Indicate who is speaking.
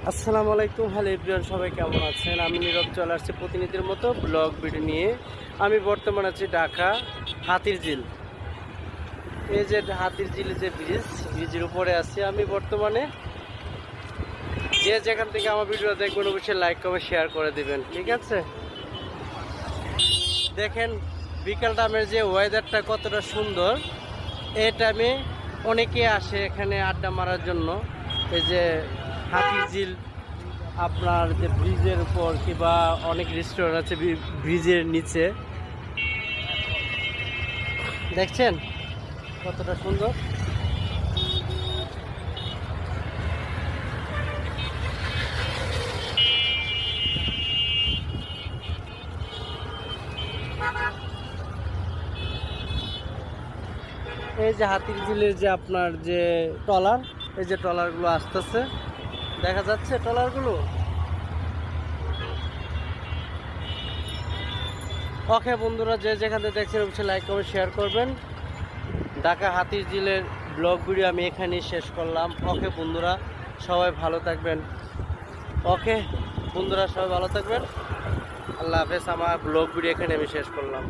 Speaker 1: আসসালামু আলাইকুম, hello everyone, সবাই কেমন আছেন? আমি নীরব চলে আসছি প্রতিনিধির মতো ব্লগ ভিডিও নিয়ে। আমি বর্তমানে আছি ঢাকা হাতিরঝিল। এই যে হাতিরঝিলের যে ব্রিজের উপরে আছি আমি বর্তমানে। যে যেখান থেকে আমার ভিডিও দেখবেন অবশ্যই লাইক কমেন্ট শেয়ার করে দিবেন, ঠিক আছে? দেখেন বিকাল টাইমের যে ওয়েদারটা কতটা সুন্দর। এই টাইমে অনেকে আসে এখানে আড্ডা মারার জন্য। এই যে হাতিরঝিল আপনার যে ব্রিজের উপর কিংবা অনেক রেস্টুরেন্ট আছে ব্রিজের নিচে, দেখছেন কতটা সুন্দর। এই যে হাতিরঝিলের যে আপনার যে ট্রলার, এই যে ট্রলারগুলো আসতেছে, দেখা যাচ্ছে ট্রলারগুলো। ওকে বন্ধুরা, যে যেখানে দেখছেন অবশ্যই লাইক কমেন্ট শেয়ার করবেন। ঢাকা হাতিরঝিলের ব্লগ ভিডিও আমি এখানেই শেষ করলাম। ওকে বন্ধুরা, সবাই ভালো থাকবেন। ওকে বন্ধুরা, সবাই ভালো থাকবেন। আল্লাহ হাফেজ। আমার ব্লগ ভিডিও এখানে আমি শেষ করলাম।